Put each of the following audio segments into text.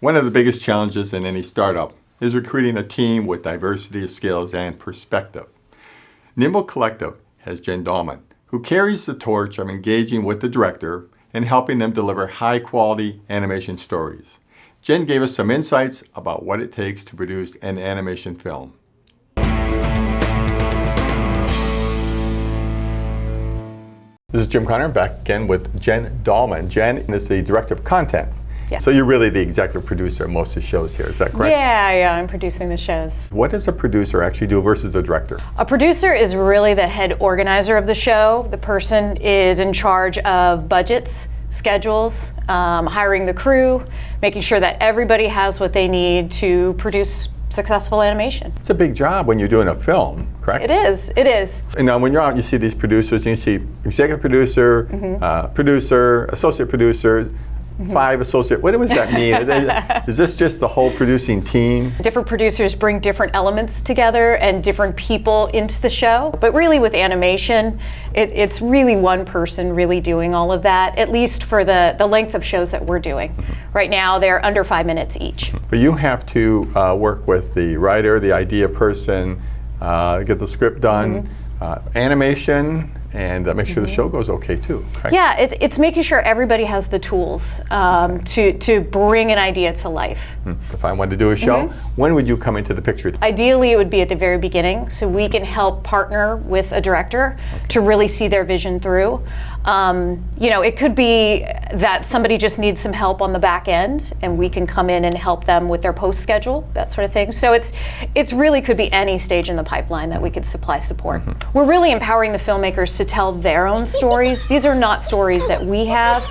One of the biggest challenges in any startup is recruiting a team with diversity of skills and perspective. Nimble Collective has Jen Dahlman, who carries the torch of engaging with the director and helping them deliver high-quality animation stories. Jen gave us some insights about what it takes to produce an animation film. This is Jim Conner, back again with Jen Dahlman. Jen is the director of content. Yeah. So you're really the executive producer of most of the shows here, is that correct? Yeah, I'm producing the shows. What does a producer actually do versus the director? A producer is really the head organizer of the show. The person is in charge of budgets, schedules, hiring the crew, making sure that everybody has what they need to produce successful animation. It's a big job when you're doing a film, correct? It is. And now when you're out and you see these producers, and you see executive producer, producer, associate producer, 5 associate, what does that mean? Is this just the whole producing team? Different producers bring different elements together and different people into the show. But really with animation, it's really one person really doing all of that, at least for the length of shows that we're doing. Right now, they're under 5 minutes each. But you have to work with the writer, the idea person, get the script done, animation, and make sure the show goes okay too. Right? Yeah, it's making sure everybody has the tools to bring an idea to life. If I wanted to do a show, when would you come into the picture? Ideally, it would be at the very beginning, so we can help partner with a director to really see their vision through. It could be that somebody just needs some help on the back end, and we can come in and help them with their post schedule, that sort of thing. So it's really could be any stage in the pipeline that we could supply support. We're really empowering the filmmakers to tell their own stories. These are not stories that we have.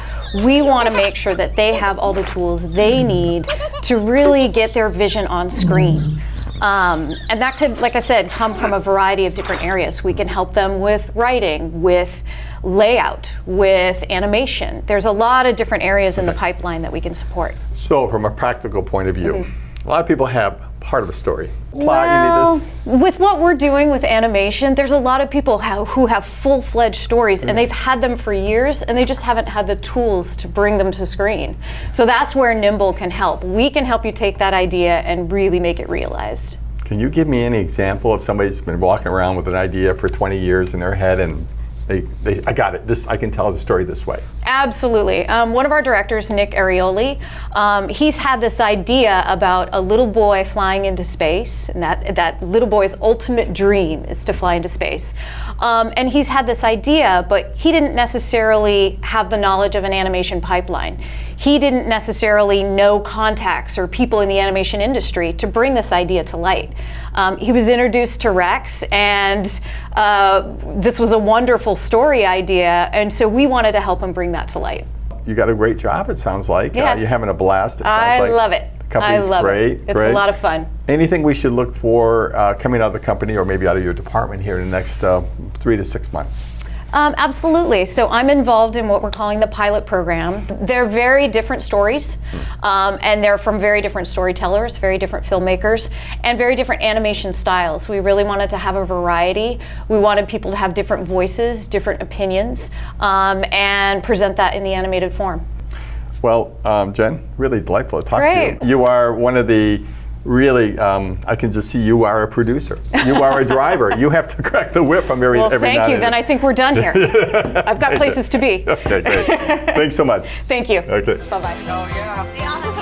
We want to make sure that they have all the tools they need to really get their vision on screen. And that could, like I said, come from a variety of different areas. We can help them with writing, with layout, with animation. There's a lot of different areas in the pipeline that we can support. So from a practical point of view, a lot of people have part of a story. Plot, Well, you need this. with what we're doing with animation, there's a lot of people who have full-fledged stories, and they've had them for years, and they just haven't had the tools to bring them to screen. So that's where Nimble can help. We can help you take that idea and really make it realized. Can you give me any example of somebody that's been walking around with an idea for 20 years in their head and I got it. I can tell the story this way. Absolutely. One of our directors, Nick Arioli, he's had this idea about a little boy flying into space, and that little boy's ultimate dream is to fly into space. And he's had this idea, but he didn't necessarily have the knowledge of an animation pipeline. He didn't necessarily know contacts or people in the animation industry to bring this idea to light. He was introduced to Rex, and this was a wonderful story idea, and so we wanted to help him bring that to light. You got a great job, it sounds like. Yes. You're having a blast, it sounds like. I love it. The company's great. It's a lot of fun. Anything we should look for coming out of the company or maybe out of your department here in the next 3 to 6 months? Absolutely. So I'm involved in what we're calling the pilot program. They're very different stories, and they're from very different storytellers, very different filmmakers, and very different animation styles. We really wanted to have a variety. We wanted people to have different voices, different opinions, and present that in the animated form. Well, Jen, really delightful to talk Great. to you. You are one of the really, I can just see you are a producer. You are a driver. You have to crack the whip from every Well, every thank you. Then I think we're done here. I've got places to be. Okay, great. Thanks so much. Thank you. Okay. Bye-bye. Oh, yeah.